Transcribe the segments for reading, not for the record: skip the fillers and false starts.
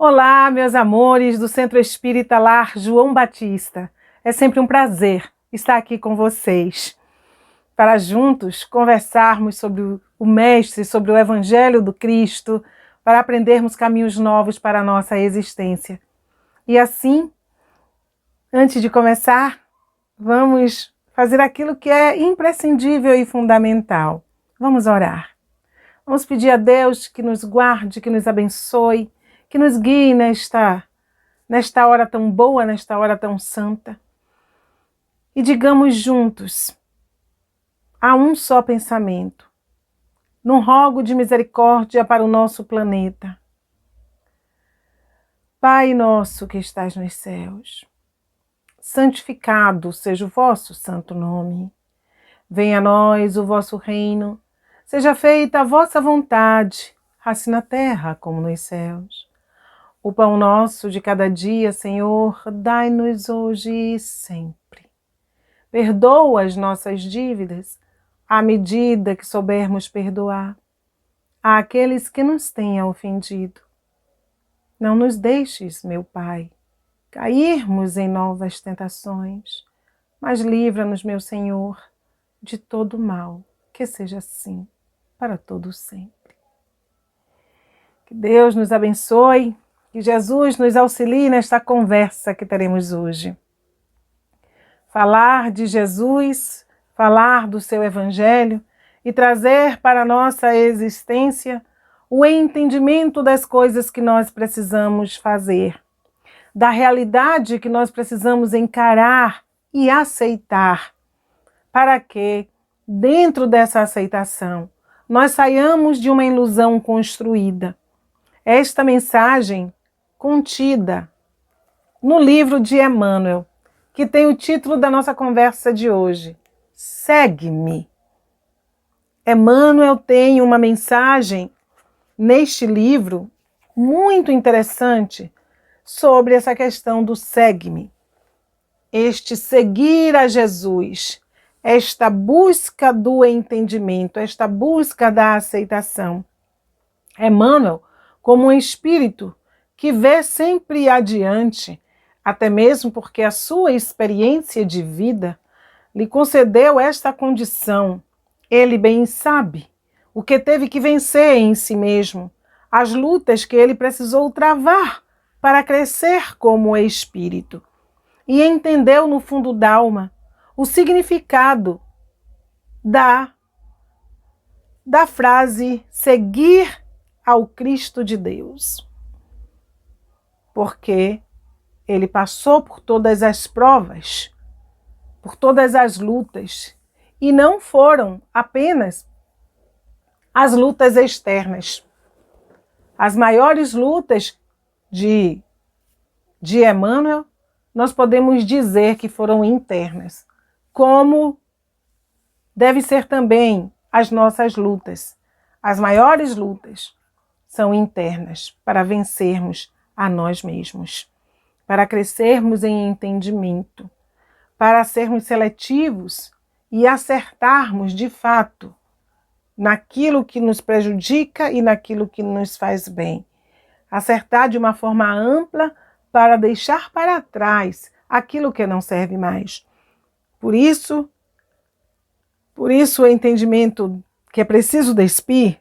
Olá, meus amores do Centro Espírita Lar João Batista. É sempre um prazer estar aqui com vocês, para juntos conversarmos sobre o Mestre, sobre o Evangelho do Cristo, para aprendermos caminhos novos para a nossa existência. E assim, antes de começar, vamos fazer aquilo que é imprescindível e fundamental. Vamos orar. Vamos pedir a Deus que nos guarde, que nos abençoe, que nos guie nesta hora tão boa, nesta hora tão santa. E digamos juntos, a um só pensamento, num rogo de misericórdia para o nosso planeta. Pai nosso que estás nos céus, santificado seja o vosso santo nome. Venha a nós o vosso reino, seja feita a vossa vontade, assim na terra como nos céus. O pão nosso de cada dia, Senhor, dai-nos hoje e sempre. Perdoa as nossas dívidas, à medida que soubermos perdoar àqueles que nos tenham ofendido. Não nos deixes, meu Pai, cairmos em novas tentações, mas livra-nos, meu Senhor, de todo mal, que seja assim, para todo sempre. Que Deus nos abençoe, que Jesus nos auxilie nesta conversa que teremos hoje. Falar de Jesus, falar do seu Evangelho e trazer para a nossa existência o entendimento das coisas que nós precisamos fazer, da realidade que nós precisamos encarar e aceitar, para que, dentro dessa aceitação, nós saiamos de uma ilusão construída. Esta mensagem contida no livro de Emmanuel, que tem o título da nossa conversa de hoje, Segue-me. Emmanuel tem uma mensagem neste livro muito interessante sobre essa questão do segue-me. Este seguir a Jesus, esta busca do entendimento, esta busca da aceitação. Emmanuel, como um espírito que vê sempre adiante, até mesmo porque a sua experiência de vida lhe concedeu esta condição. Ele bem sabe o que teve que vencer em si mesmo, as lutas que ele precisou travar para crescer como espírito. E entendeu no fundo da alma o significado da frase seguir ao Cristo de Deus. Porque ele passou por todas as provas, por todas as lutas, e não foram apenas as lutas externas. As maiores lutas de Emmanuel, nós podemos dizer que foram internas, como deve ser também as nossas lutas. As maiores lutas são internas, para vencermos a nós mesmos, para crescermos em entendimento, para sermos seletivos e acertarmos de fato naquilo que nos prejudica e naquilo que nos faz bem. Acertar de uma forma ampla para deixar para trás aquilo que não serve mais. Por isso o entendimento que é preciso despir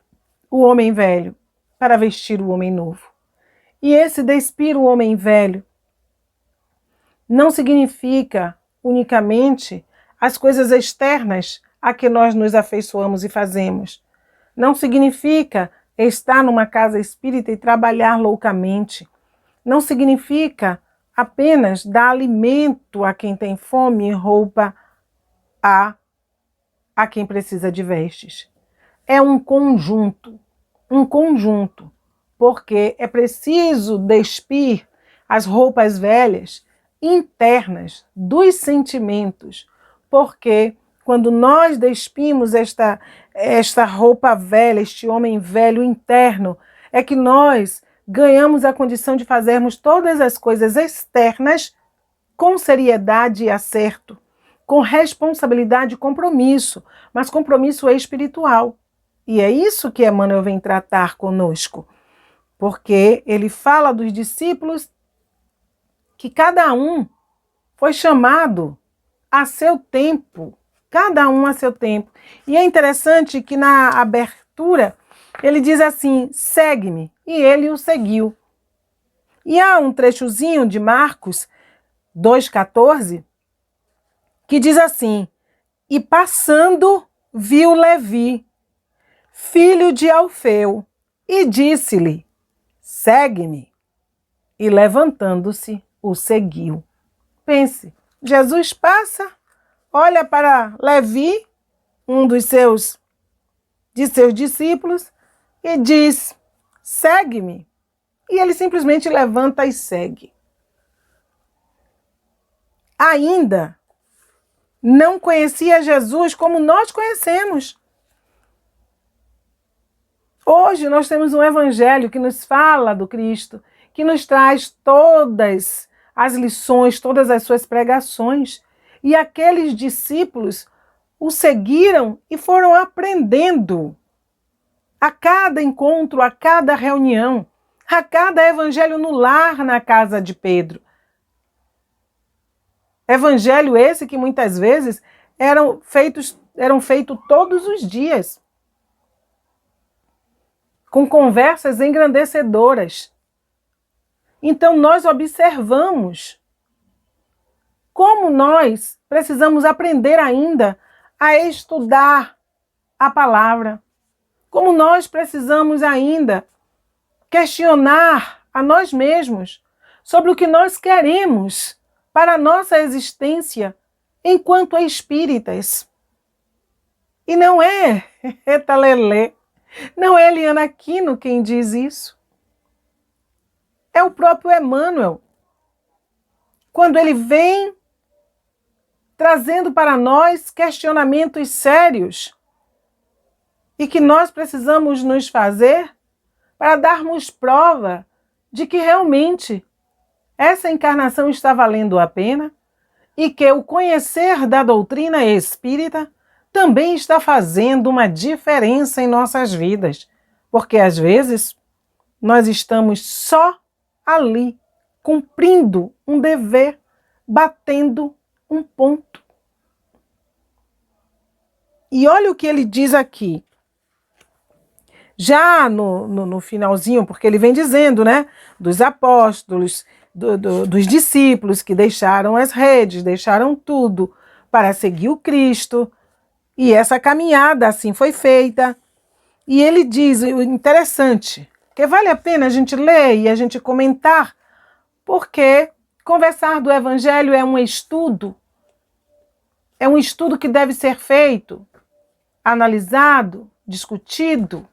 o homem velho para vestir o homem novo. E esse despir o homem velho não significa unicamente as coisas externas a que nós nos afeiçoamos e fazemos. Não significa estar numa casa espírita e trabalhar loucamente. Não significa apenas dar alimento a quem tem fome e roupa a quem precisa de vestes. É um conjunto, porque é preciso despir as roupas velhas internas dos sentimentos, porque quando nós despimos esta roupa velha, este homem velho interno, é que nós ganhamos a condição de fazermos todas as coisas externas com seriedade e acerto, com responsabilidade e compromisso, mas compromisso espiritual. E é isso que Emmanuel vem tratar conosco. porque ele fala dos discípulos que cada um foi chamado a seu tempo, cada um a seu tempo. E é interessante que na abertura ele diz assim: segue-me, e ele o seguiu. E há um trechozinho de Marcos 2,14 que diz assim: e passando viu Levi, filho de Alfeu, e disse-lhe: segue-me. E levantando-se, o seguiu. Pense, Jesus passa, olha para Levi, um de seus discípulos, e diz: segue-me. E ele simplesmente levanta e segue. Ainda não conhecia Jesus como nós conhecemos. Hoje nós temos um evangelho que nos fala do Cristo, que nos traz todas as lições, todas as suas pregações. E aqueles discípulos o seguiram e foram aprendendo a cada encontro, a cada reunião, a cada evangelho no lar na casa de Pedro. Evangelho esse que muitas vezes eram feitos todos os dias, com conversas engrandecedoras. Então nós observamos como nós precisamos aprender ainda a estudar a palavra, como nós precisamos ainda questionar a nós mesmos sobre o que nós queremos para a nossa existência enquanto espíritas. E não é Rita Lelê, não é Eliana Aquino quem diz isso. É o próprio Emmanuel, quando ele vem trazendo para nós questionamentos sérios e que nós precisamos nos fazer para darmos prova de que realmente essa encarnação está valendo a pena e que o conhecer da doutrina espírita também está fazendo uma diferença em nossas vidas, porque às vezes nós estamos só ali, cumprindo um dever, batendo um ponto. E olha o que ele diz aqui. Já no finalzinho, porque ele vem dizendo, né, dos apóstolos, dos discípulos que deixaram as redes, deixaram tudo para seguir o Cristo, e essa caminhada assim foi feita. E ele diz, o interessante, que vale a pena a gente ler e a gente comentar, porque conversar do Evangelho é um estudo que deve ser feito, analisado, discutido,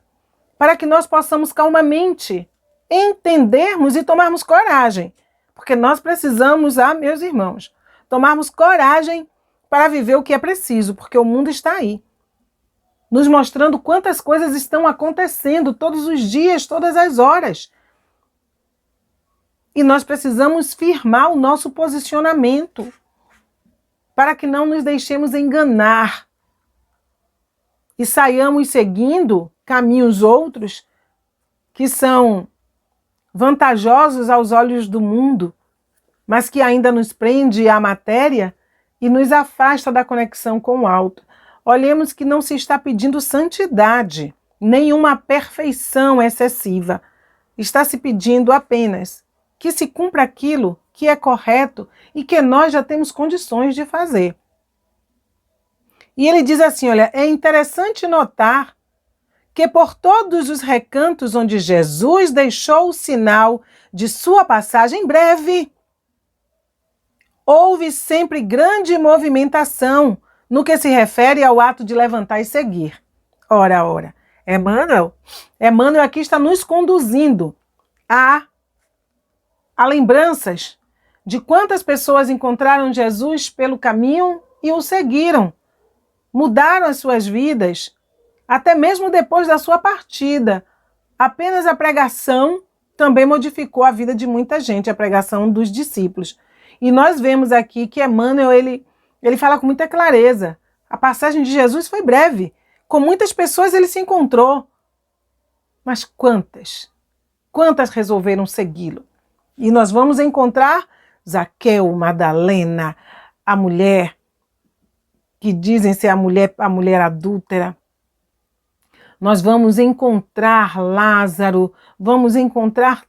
para que nós possamos calmamente entendermos e tomarmos coragem. Porque nós precisamos, meus irmãos, tomarmos coragem para viver o que é preciso, porque o mundo está aí, nos mostrando quantas coisas estão acontecendo todos os dias, todas as horas. E nós precisamos firmar o nosso posicionamento para que não nos deixemos enganar e saiamos seguindo caminhos outros que são vantajosos aos olhos do mundo, mas que ainda nos prende à matéria e nos afasta da conexão com o alto. Olhemos que não se está pedindo santidade, nenhuma perfeição excessiva. Está se pedindo apenas que se cumpra aquilo que é correto e que nós já temos condições de fazer. E ele diz assim, olha, é interessante notar que por todos os recantos onde Jesus deixou o sinal de sua passagem breve, houve sempre grande movimentação no que se refere ao ato de levantar e seguir. Ora, Emmanuel aqui está nos conduzindo a lembranças de quantas pessoas encontraram Jesus pelo caminho e o seguiram, mudaram as suas vidas, até mesmo depois da sua partida. Apenas a pregação também modificou a vida de muita gente, a pregação dos discípulos. E nós vemos aqui que Emmanuel, ele fala com muita clareza. A passagem de Jesus foi breve. Com muitas pessoas ele se encontrou. Mas quantas? Quantas resolveram segui-lo? E nós vamos encontrar Zaqueu, Madalena, a mulher que dizem ser a mulher adúltera. Nós vamos encontrar Lázaro, vamos encontrar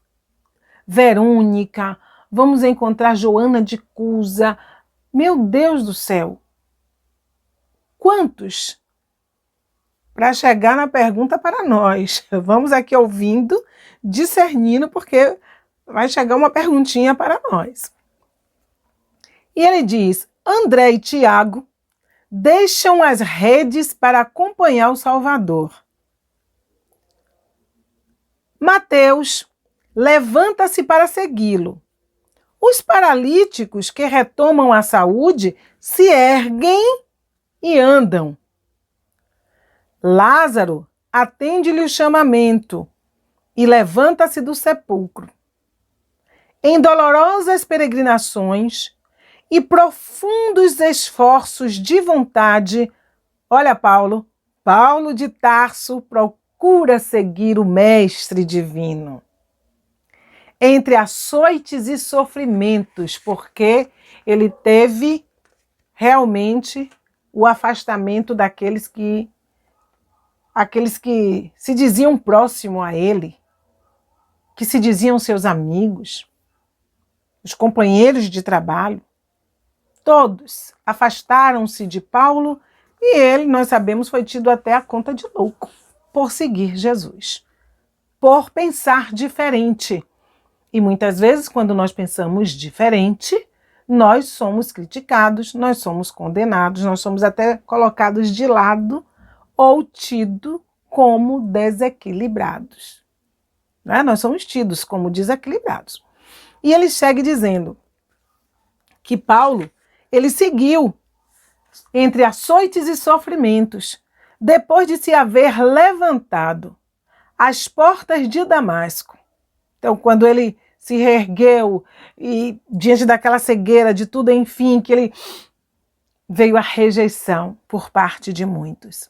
Verônica, vamos encontrar Joana de Cusa. Meu Deus do céu! Quantos? Para chegar na pergunta para nós. Vamos aqui ouvindo, discernindo, porque vai chegar uma perguntinha para nós. E ele diz: André e Tiago deixam as redes para acompanhar o Salvador. Mateus levanta-se para segui-lo. Os paralíticos que retomam a saúde se erguem e andam. Lázaro atende-lhe o chamamento e levanta-se do sepulcro. Em dolorosas peregrinações e profundos esforços de vontade, olha Paulo de Tarso procura seguir o Mestre Divino. Entre açoites e sofrimentos, porque ele teve realmente o afastamento daqueles que se diziam próximo a ele, que se diziam seus amigos, os companheiros de trabalho. Todos afastaram-se de Paulo e ele, nós sabemos, foi tido até a conta de louco por seguir Jesus, por pensar diferente. E muitas vezes, quando nós pensamos diferente, nós somos criticados, nós somos condenados, nós somos até colocados de lado ou tidos como desequilibrados. Né? Nós somos tidos como desequilibrados. E ele segue dizendo que Paulo, ele seguiu entre açoites e sofrimentos, depois de se haver levantado às portas de Damasco. Então, quando ele se reergueu e diante daquela cegueira de tudo, enfim, que ele veio a rejeição por parte de muitos.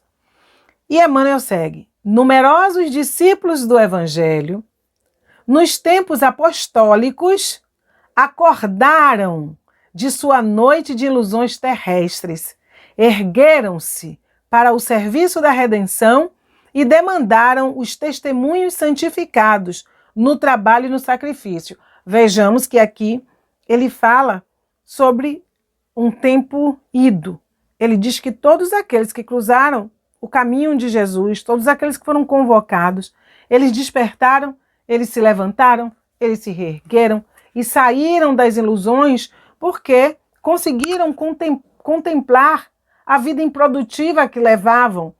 E Emmanuel segue: numerosos discípulos do Evangelho, nos tempos apostólicos, acordaram de sua noite de ilusões terrestres, ergueram-se para o serviço da redenção e demandaram os testemunhos santificados no trabalho e no sacrifício. Vejamos que aqui ele fala sobre um tempo ido. Ele diz que todos aqueles que cruzaram o caminho de Jesus, todos aqueles que foram convocados, eles despertaram, eles se levantaram, eles se reergueram e saíram das ilusões porque conseguiram contemplar a vida improdutiva que levavam.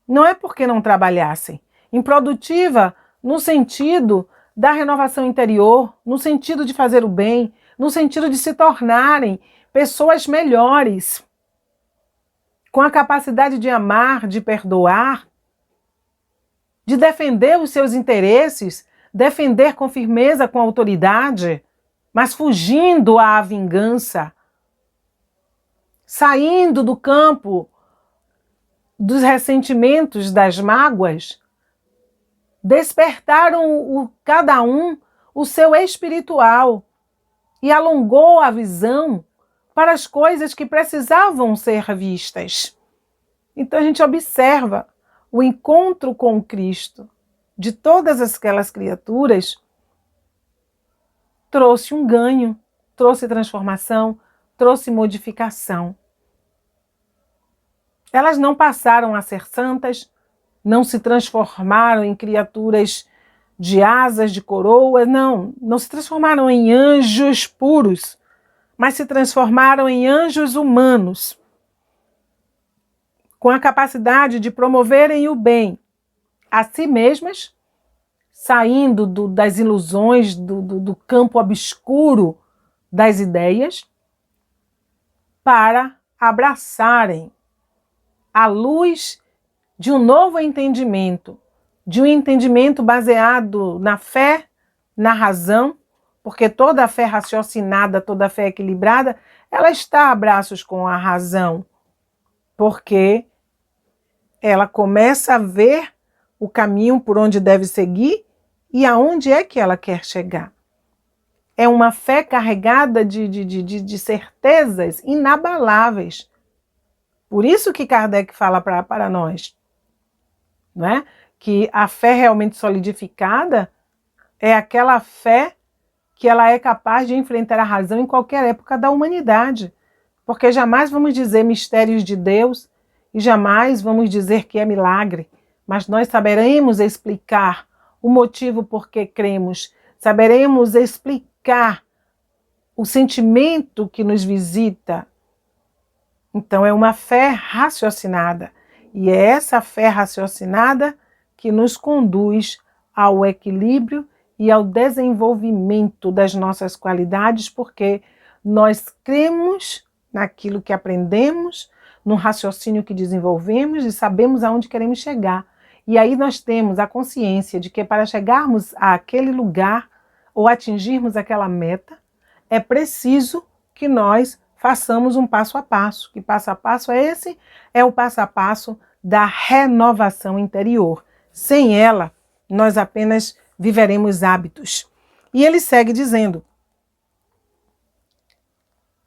Não é porque não trabalhassem. Improdutiva no sentido da renovação interior, no sentido de fazer o bem, no sentido de se tornarem pessoas melhores, com a capacidade de amar, de perdoar, de defender os seus interesses, defender com firmeza, com autoridade, mas fugindo à vingança, saindo do campo dos ressentimentos, das mágoas, despertaram cada um o seu espiritual e alongou a visão para as coisas que precisavam ser vistas. Então a gente observa o encontro com Cristo de todas aquelas criaturas, trouxe um ganho, trouxe transformação, trouxe modificação. Elas não passaram a ser santas, não se transformaram em criaturas de asas, de coroa, não se transformaram em anjos puros, mas se transformaram em anjos humanos, com a capacidade de promoverem o bem a si mesmas, saindo das ilusões, do campo obscuro das ideias, para abraçarem a luz de um novo entendimento, de um entendimento baseado na fé, na razão, porque toda a fé raciocinada, toda a fé equilibrada, ela está a braços com a razão, porque ela começa a ver o caminho por onde deve seguir e aonde é que ela quer chegar. É uma fé carregada de certezas inabaláveis. Por isso que Kardec fala para nós, né? Que a fé realmente solidificada é aquela fé que ela é capaz de enfrentar a razão em qualquer época da humanidade. Porque jamais vamos dizer mistérios de Deus e jamais vamos dizer que é milagre, mas nós saberemos explicar o motivo por que cremos, saberemos explicar o sentimento que nos visita. Então é uma fé raciocinada, e é essa fé raciocinada que nos conduz ao equilíbrio e ao desenvolvimento das nossas qualidades, porque nós cremos naquilo que aprendemos, no raciocínio que desenvolvemos e sabemos aonde queremos chegar. E aí nós temos a consciência de que para chegarmos àquele lugar ou atingirmos aquela meta, é preciso que nós façamos um passo a passo. Que passo a passo é esse? É o passo a passo da renovação interior. Sem ela, nós apenas viveremos hábitos. E ele segue dizendo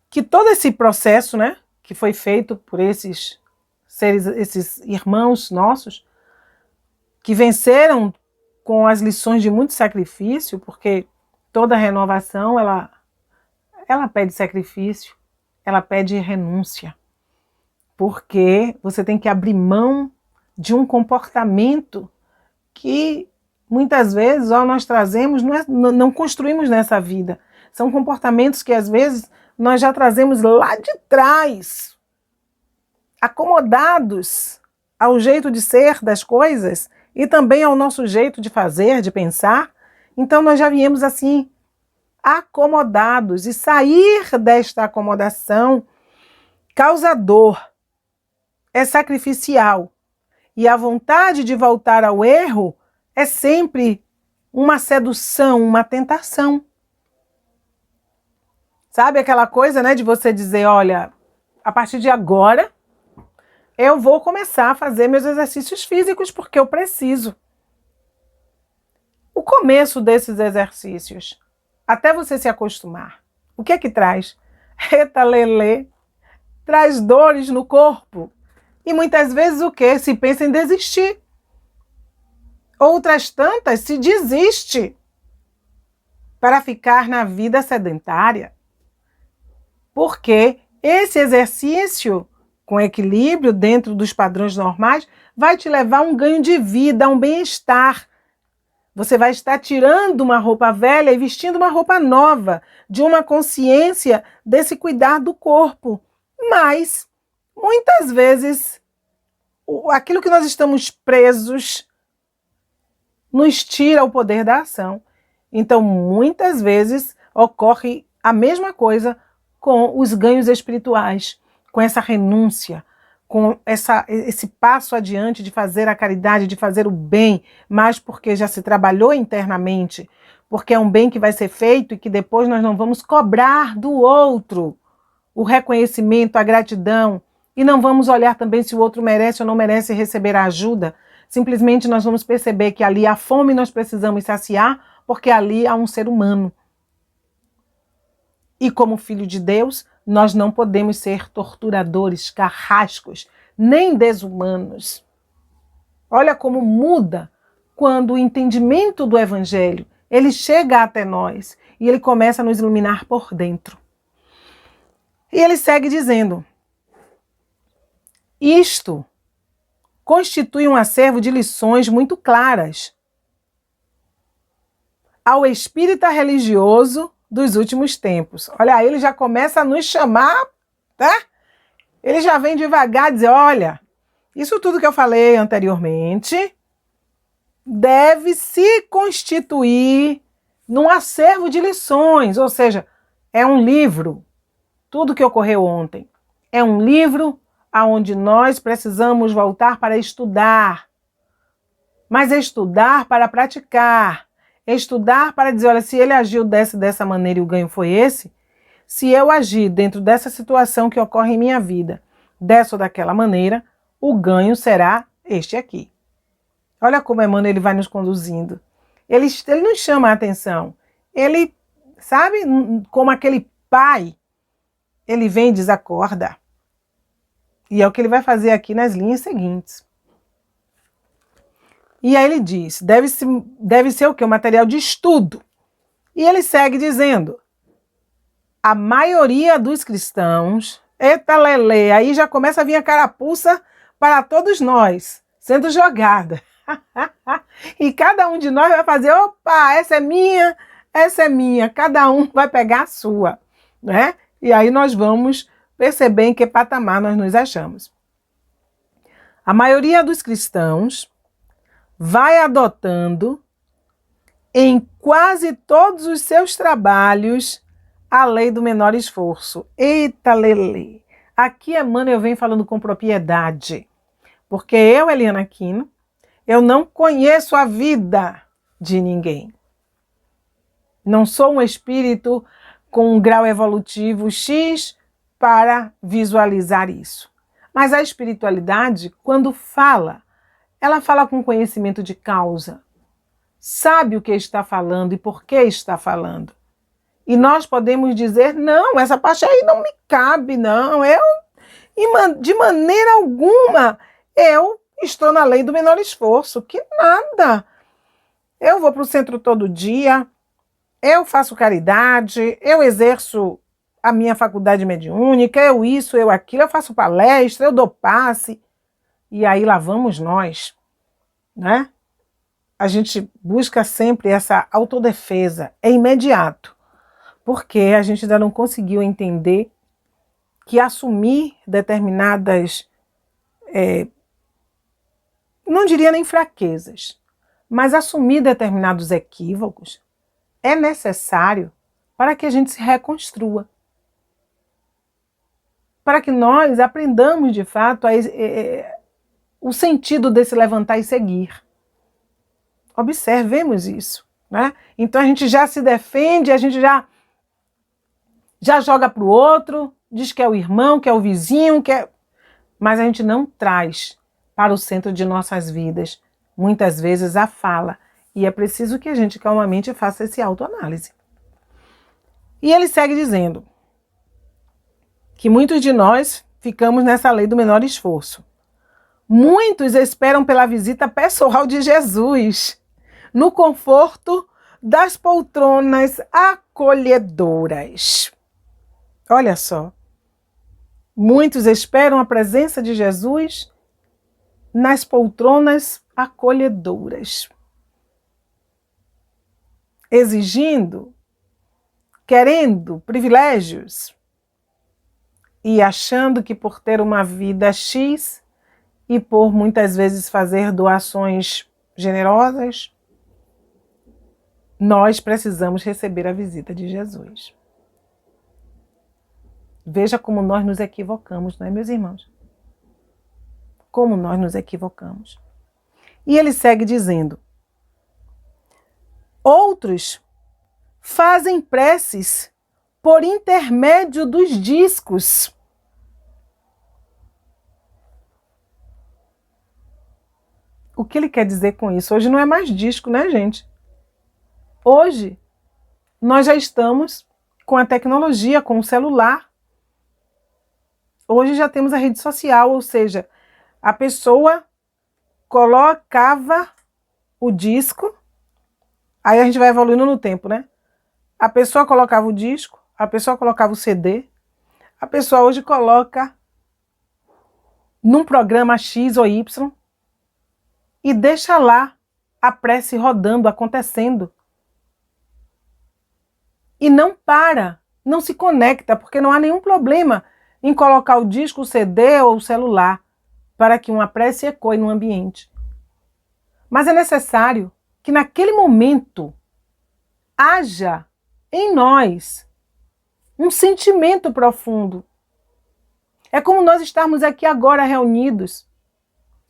que todo esse processo, né, que foi feito por esses seres, esses irmãos nossos, que venceram com as lições de muito sacrifício, porque toda renovação, ela pede sacrifício, ela pede renúncia, porque você tem que abrir mão de um comportamento que muitas vezes nós trazemos, não construímos nessa vida. São comportamentos que às vezes nós já trazemos lá de trás, acomodados ao jeito de ser das coisas e também ao nosso jeito de fazer, de pensar. Então nós já viemos assim, acomodados, e sair desta acomodação causa dor, é sacrificial, e a vontade de voltar ao erro é sempre uma sedução, uma tentação. Sabe aquela coisa, né, de você dizer, olha, a partir de agora eu vou começar a fazer meus exercícios físicos porque eu preciso. O começo desses exercícios, até você se acostumar, o que é que traz? Eita lelê, traz dores no corpo. E muitas vezes o quê? Se pensa em desistir. Outras tantas se desiste para ficar na vida sedentária. Porque esse exercício com equilíbrio dentro dos padrões normais vai te levar a um ganho de vida, a um bem-estar. Você vai estar tirando uma roupa velha e vestindo uma roupa nova, de uma consciência desse cuidar do corpo. Mas, muitas vezes, aquilo que nós estamos presos nos tira o poder da ação. Então, muitas vezes, ocorre a mesma coisa com os ganhos espirituais, com essa renúncia, com esse passo adiante de fazer a caridade, de fazer o bem, mas porque já se trabalhou internamente, porque é um bem que vai ser feito e que depois nós não vamos cobrar do outro o reconhecimento, a gratidão, e não vamos olhar também se o outro merece ou não merece receber a ajuda. Simplesmente nós vamos perceber que ali há fome, nós precisamos saciar, porque ali há um ser humano. E como filho de Deus, nós não podemos ser torturadores, carrascos, nem desumanos. Olha como muda quando o entendimento do Evangelho, ele chega até nós e ele começa a nos iluminar por dentro. E ele segue dizendo, isto constitui um acervo de lições muito claras ao espírita religioso dos últimos tempos. Olha, aí ele já começa a nos chamar, tá? Ele já vem devagar dizer, olha, isso tudo que eu falei anteriormente deve se constituir num acervo de lições, ou seja, é um livro, tudo que ocorreu ontem, é um livro aonde nós precisamos voltar para estudar, mas estudar para praticar, estudar para dizer, olha, se ele agiu dessa maneira e o ganho foi esse, se eu agir dentro dessa situação que ocorre em minha vida, dessa ou daquela maneira, o ganho será este aqui. Olha como Emmanuel ele vai nos conduzindo. Ele não chama a atenção. Ele, sabe, como aquele pai, ele vem e desacorda. E é o que ele vai fazer aqui nas linhas seguintes. E aí ele diz, deve ser o quê? Um material de estudo. E ele segue dizendo, a maioria dos cristãos, eita lelê, aí já começa a vir a carapuça para todos nós, sendo jogada. E cada um de nós vai fazer, opa, essa é minha, cada um vai pegar a sua, né? E aí nós vamos perceber em que patamar nós nos achamos. A maioria dos cristãos vai adotando em quase todos os seus trabalhos a lei do menor esforço. Eita lelê! Aqui Emmanuel vem falando com propriedade, porque eu, Eliana Aquino, eu não conheço a vida de ninguém. Não sou um espírito com um grau evolutivo X para visualizar isso. Mas a espiritualidade, quando fala, ela fala com conhecimento de causa. Sabe o que está falando e por que está falando. E nós podemos dizer, não, essa parte aí não me cabe, não. De maneira alguma, eu estou na lei do menor esforço. Que nada. Eu vou para o centro todo dia, eu faço caridade, eu exerço a minha faculdade mediúnica, eu isso, eu aquilo, eu faço palestra, eu dou passe. E aí lá vamos nós, né? A gente busca sempre essa autodefesa, é imediato, porque a gente ainda não conseguiu entender que assumir determinadas, não diria nem fraquezas, mas assumir determinados equívocos é necessário para que a gente se reconstrua, para que nós aprendamos de fato o sentido desse levantar e seguir. Observemos isso, né? Então a gente já se defende, a gente já joga para o outro, diz que é o irmão, que é o vizinho, mas a gente não traz para o centro de nossas vidas, muitas vezes, a fala. E é preciso que a gente calmamente faça esse autoanálise. E ele segue dizendo que muitos de nós ficamos nessa lei do menor esforço. Muitos esperam pela visita pessoal de Jesus, no conforto das poltronas acolhedoras. Olha só, muitos esperam a presença de Jesus nas poltronas acolhedoras, exigindo, querendo privilégios e achando que por ter uma vida X e por muitas vezes fazer doações generosas, nós precisamos receber a visita de Jesus. Veja como nós nos equivocamos, não é, meus irmãos? Como nós nos equivocamos. E ele segue dizendo, outros fazem preces por intermédio dos discos. O que ele quer dizer com isso? Hoje não é mais disco, né, gente? Hoje, nós já estamos com a tecnologia, com o celular. Hoje já temos a rede social, ou seja, a pessoa colocava o disco, aí a gente vai evoluindo no tempo, né? A pessoa colocava o disco, a pessoa colocava o CD, a pessoa hoje coloca num programa X ou Y e deixa lá a prece rodando, acontecendo. E não para, não se conecta, porque não há nenhum problema em colocar o disco, o CD ou o celular para que uma prece ecoe no ambiente. Mas é necessário que naquele momento haja em nós um sentimento profundo. É como nós estarmos aqui agora reunidos.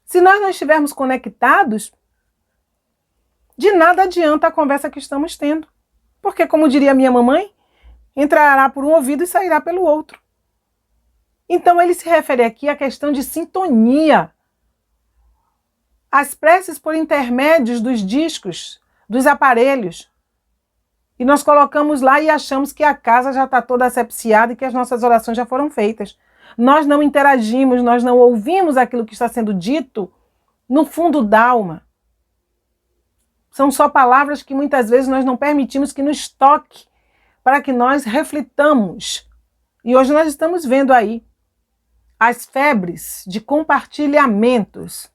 Se nós não estivermos conectados, de nada adianta a conversa que estamos tendo. Porque, como diria minha mamãe, entrará por um ouvido e sairá pelo outro. Então ele se refere aqui à questão de sintonia. As preces por intermédios dos discos, dos aparelhos. E nós colocamos lá e achamos que a casa já está toda asepsiada e que as nossas orações já foram feitas. Nós não interagimos, nós não ouvimos aquilo que está sendo dito no fundo da alma. São só palavras que muitas vezes nós não permitimos que nos toque para que nós reflitamos. E hoje nós estamos vendo aí as febres de compartilhamentos,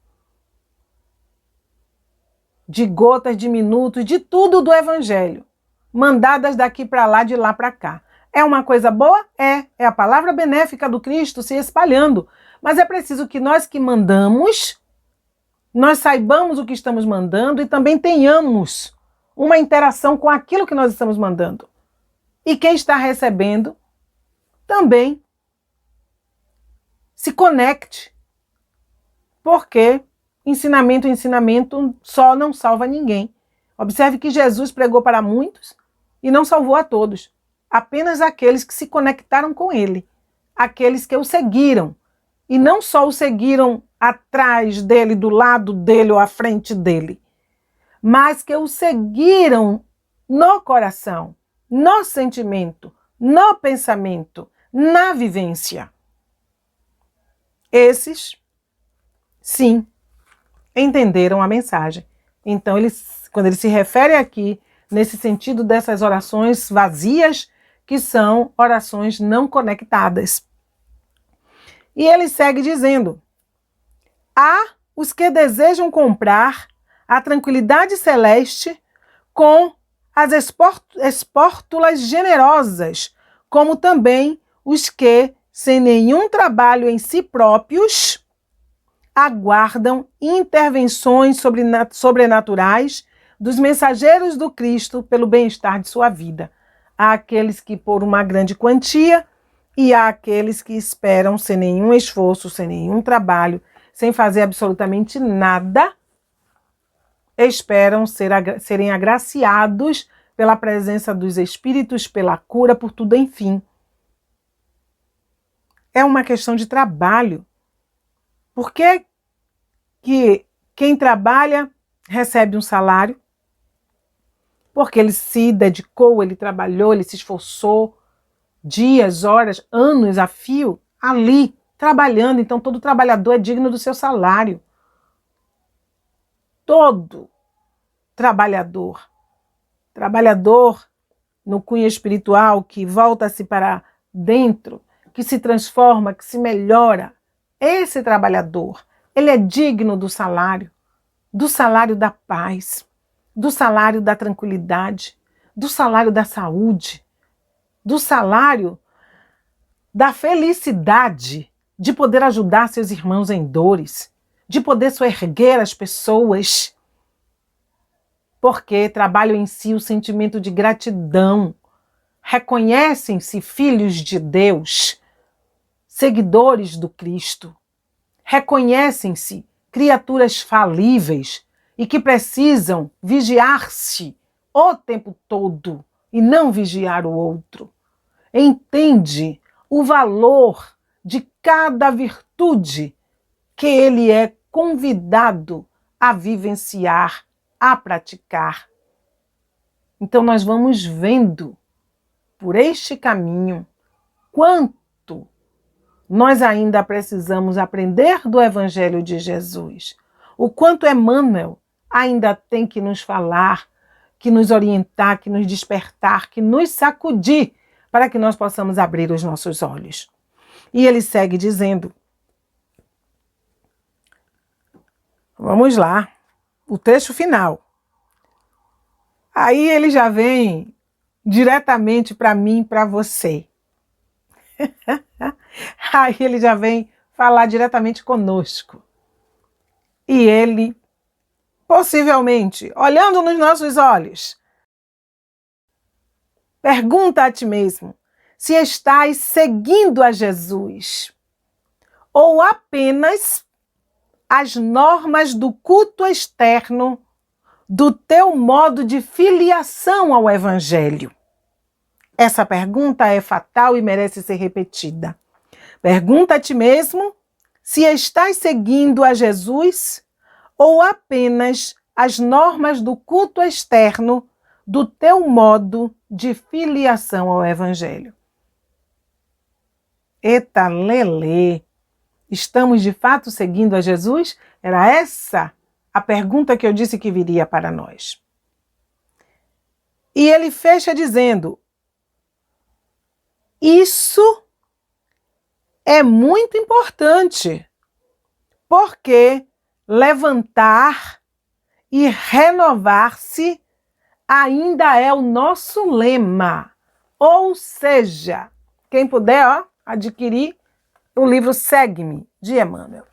de gotas, de minutos, de tudo do Evangelho, mandadas daqui para lá, de lá para cá. É uma coisa boa? É a palavra benéfica do Cristo se espalhando. Mas é preciso que nós que mandamos, nós saibamos o que estamos mandando e também tenhamos uma interação com aquilo que nós estamos mandando. E quem está recebendo também se conecte. Porque ensinamento só não salva ninguém. Observe que Jesus pregou para muitos e não salvou a todos. Apenas aqueles que se conectaram com ele. Aqueles que o seguiram. E não só o seguiram atrás dele, do lado dele ou à frente dele, mas que o seguiram no coração, no sentimento, no pensamento, na vivência. Esses, sim, entenderam a mensagem. Então, quando ele se refere aqui, nesse sentido dessas orações vazias, que são orações não conectadas. E ele segue dizendo: há os que desejam comprar a tranquilidade celeste com as espórtulas generosas, como também os que, sem nenhum trabalho em si próprios, aguardam intervenções sobrenaturais dos mensageiros do Cristo pelo bem-estar de sua vida. Há aqueles que por uma grande quantia e há aqueles que esperam sem nenhum esforço, sem nenhum trabalho, sem fazer absolutamente nada, esperam serem agraciados pela presença dos Espíritos, pela cura, por tudo, enfim. É uma questão de trabalho. Por que quem trabalha recebe um salário? Porque ele se dedicou, ele trabalhou, ele se esforçou dias, horas, anos a fio ali, trabalhando. Então todo trabalhador é digno do seu salário. Todo trabalhador no cunho espiritual, que volta-se para dentro, que se transforma, que se melhora, esse trabalhador, ele é digno do salário da paz, do salário da tranquilidade, do salário da saúde, do salário da felicidade de poder ajudar seus irmãos em dores, de poder soerguer as pessoas, porque trabalham em si o sentimento de gratidão, reconhecem-se filhos de Deus, seguidores do Cristo, reconhecem-se criaturas falíveis e que precisam vigiar-se o tempo todo e não vigiar o outro. Entende o valor de cada virtude que ele é convidado a vivenciar, a praticar. Então nós vamos vendo por este caminho quanto nós ainda precisamos aprender do Evangelho de Jesus. O quanto Emmanuel ainda tem que nos falar, que nos orientar, que nos despertar, que nos sacudir, para que nós possamos abrir os nossos olhos. E ele segue dizendo, vamos lá, o trecho final. Aí ele já vem diretamente para mim, para você. Aí ele já vem falar diretamente conosco. E ele, possivelmente, olhando nos nossos olhos, pergunta a ti mesmo se estás seguindo a Jesus ou apenas as normas do culto externo do teu modo de filiação ao Evangelho. Essa pergunta é fatal e merece ser repetida. Pergunta a ti mesmo se estás seguindo a Jesus ou apenas as normas do culto externo do teu modo de filiação ao Evangelho. Eita lelê! Estamos de fato seguindo a Jesus? Era essa a pergunta que eu disse que viria para nós. E ele fecha dizendo: isso é muito importante, porque levantar e renovar-se ainda é o nosso lema. Ou seja, quem puder adquirir o livro Segue-me, de Emmanuel.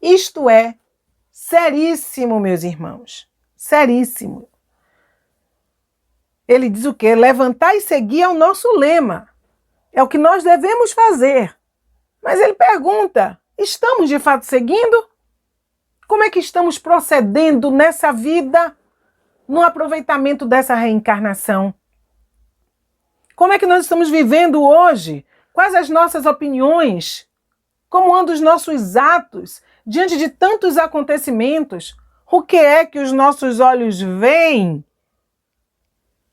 Isto é seríssimo, meus irmãos, seríssimo. Ele diz o quê? Levantar e seguir é o nosso lema. É o que nós devemos fazer. Mas ele pergunta, estamos de fato seguindo? Como é que estamos procedendo nessa vida, no aproveitamento dessa reencarnação? Como é que nós estamos vivendo hoje? Quais as nossas opiniões? Como andam os nossos atos diante de tantos acontecimentos? O que é que os nossos olhos veem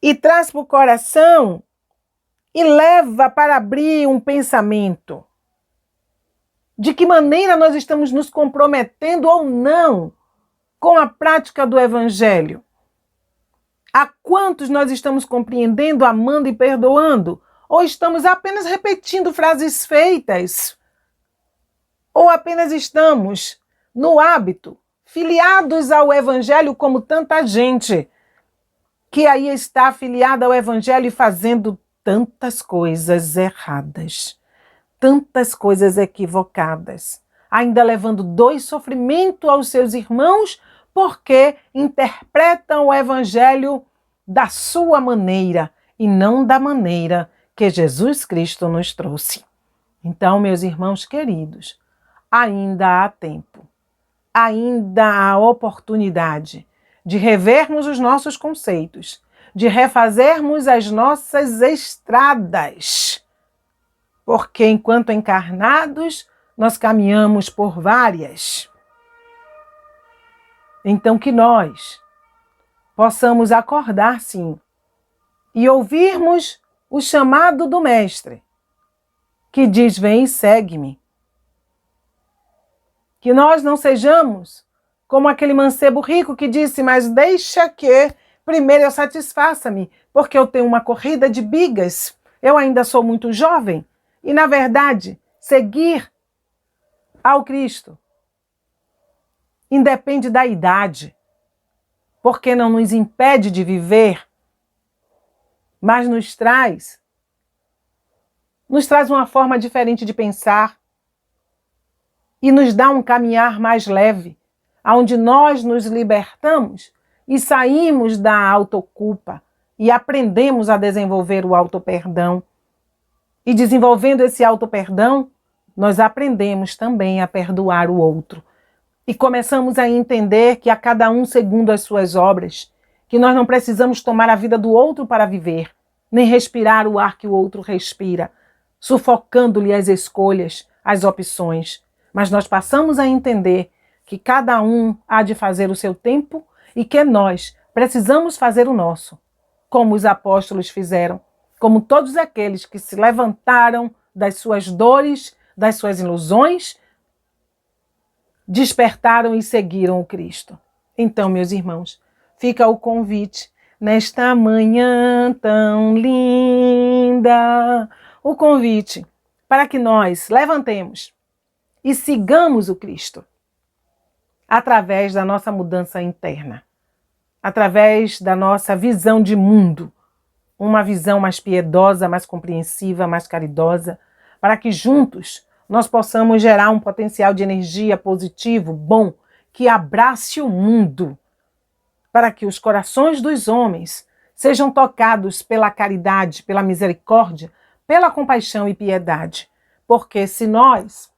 e traz para o coração e leva para abrir um pensamento? De que maneira nós estamos nos comprometendo ou não com a prática do Evangelho? A quantos nós estamos compreendendo, amando e perdoando? Ou estamos apenas repetindo frases feitas? Ou apenas estamos no hábito, filiados ao Evangelho como tanta gente que aí está afiliada ao Evangelho e fazendo tantas coisas erradas, tantas coisas equivocadas, ainda levando dor e sofrimento aos seus irmãos porque interpretam o Evangelho da sua maneira e não da maneira que Jesus Cristo nos trouxe. Então, meus irmãos queridos, ainda há tempo, ainda há oportunidade de revermos os nossos conceitos, de refazermos as nossas estradas, porque enquanto encarnados, nós caminhamos por várias. Então que nós possamos acordar, sim, e ouvirmos o chamado do Mestre, que diz, vem e segue-me. Que nós não sejamos como aquele mancebo rico que disse, mas deixa que primeiro eu satisfaça-me, porque eu tenho uma corrida de bigas, eu ainda sou muito jovem, e na verdade, seguir ao Cristo independe da idade, porque não nos impede de viver, mas nos traz uma forma diferente de pensar e nos dá um caminhar mais leve, onde nós nos libertamos e saímos da autoculpa e aprendemos a desenvolver o autoperdão. E desenvolvendo esse autoperdão, nós aprendemos também a perdoar o outro. E começamos a entender que a cada um segundo as suas obras, que nós não precisamos tomar a vida do outro para viver, nem respirar o ar que o outro respira, sufocando-lhe as escolhas, as opções. Mas nós passamos a entender que cada um há de fazer o seu tempo e que nós precisamos fazer o nosso, como os apóstolos fizeram, como todos aqueles que se levantaram das suas dores, das suas ilusões, despertaram e seguiram o Cristo. Então, meus irmãos, fica o convite nesta manhã tão linda, o convite para que nós levantemos e sigamos o Cristo através da nossa mudança interna, através da nossa visão de mundo, uma visão mais piedosa, mais compreensiva, mais caridosa, para que juntos nós possamos gerar um potencial de energia positivo, bom, que abrace o mundo, para que os corações dos homens sejam tocados pela caridade, pela misericórdia, pela compaixão e piedade. Porque se nós,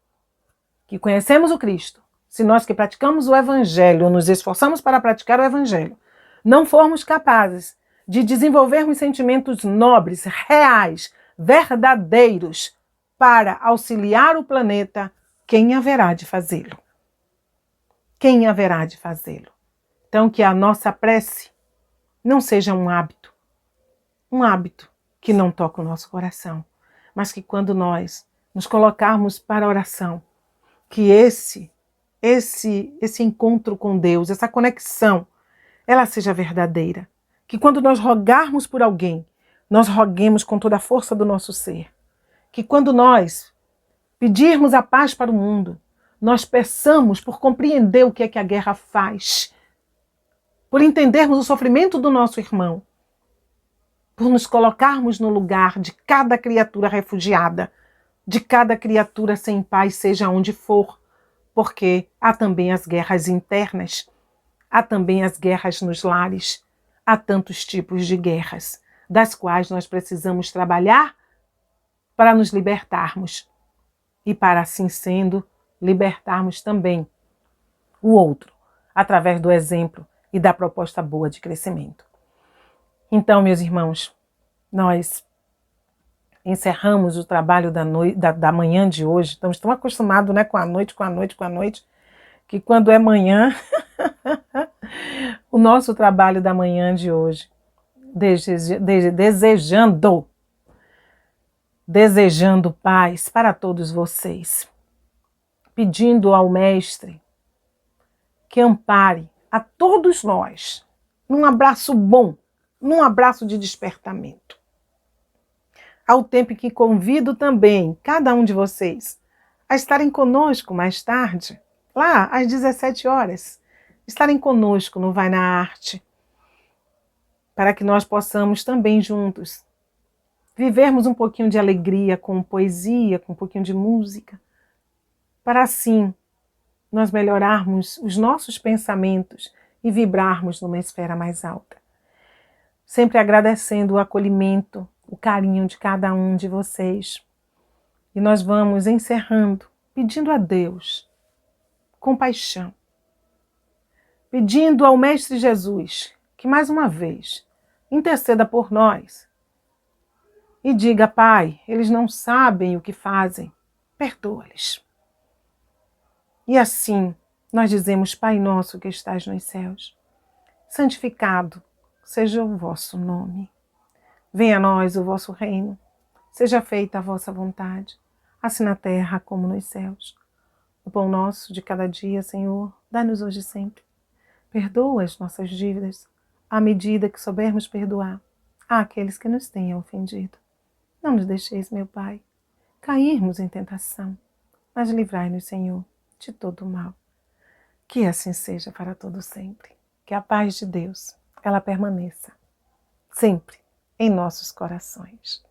que conhecemos o Cristo, se nós que praticamos o Evangelho, nos esforçamos para praticar o Evangelho, não formos capazes de desenvolvermos sentimentos nobres, reais, verdadeiros, para auxiliar o planeta, quem haverá de fazê-lo? Quem haverá de fazê-lo? Então, que a nossa prece não seja um hábito que não toca o nosso coração, mas que quando nós nos colocarmos para a oração, que esse encontro com Deus, essa conexão, ela seja verdadeira. Que quando nós rogarmos por alguém, nós roguemos com toda a força do nosso ser. Que quando nós pedirmos a paz para o mundo, nós peçamos por compreender o que é que a guerra faz, por entendermos o sofrimento do nosso irmão, por nos colocarmos no lugar de cada criatura refugiada, de cada criatura sem paz, seja onde for, porque há também as guerras internas, há também as guerras nos lares, há tantos tipos de guerras, das quais nós precisamos trabalhar para nos libertarmos e, para assim sendo, libertarmos também o outro, através do exemplo e da proposta boa de crescimento. Então, meus irmãos, nós encerramos o trabalho da manhã de hoje. Estamos tão acostumados, né, com a noite, que quando é manhã, o nosso trabalho da manhã de hoje, desejando paz para todos vocês, pedindo ao Mestre que ampare a todos nós num abraço bom, num abraço de despertamento. Ao tempo que convido também cada um de vocês a estarem conosco mais tarde, lá às 17 horas, estarem conosco no Vai na Arte, para que nós possamos também juntos vivermos um pouquinho de alegria com poesia, com um pouquinho de música, para assim nós melhorarmos os nossos pensamentos e vibrarmos numa esfera mais alta. Sempre agradecendo o acolhimento, o carinho de cada um de vocês. E nós vamos encerrando, pedindo a Deus compaixão, pedindo ao Mestre Jesus que mais uma vez interceda por nós e diga: Pai, eles não sabem o que fazem, perdoa-lhes. E assim nós dizemos: Pai nosso que estás nos céus, santificado seja o vosso nome. Venha a nós o vosso reino, seja feita a vossa vontade, assim na terra como nos céus. O pão nosso de cada dia, Senhor, dá-nos hoje e sempre. Perdoa as nossas dívidas, à medida que soubermos perdoar àqueles que nos tenham ofendido. Não nos deixeis, meu Pai, cairmos em tentação, mas livrai-nos, Senhor, de todo o mal. Que assim seja para todo sempre. Que a paz de Deus, ela permaneça sempre em nossos corações.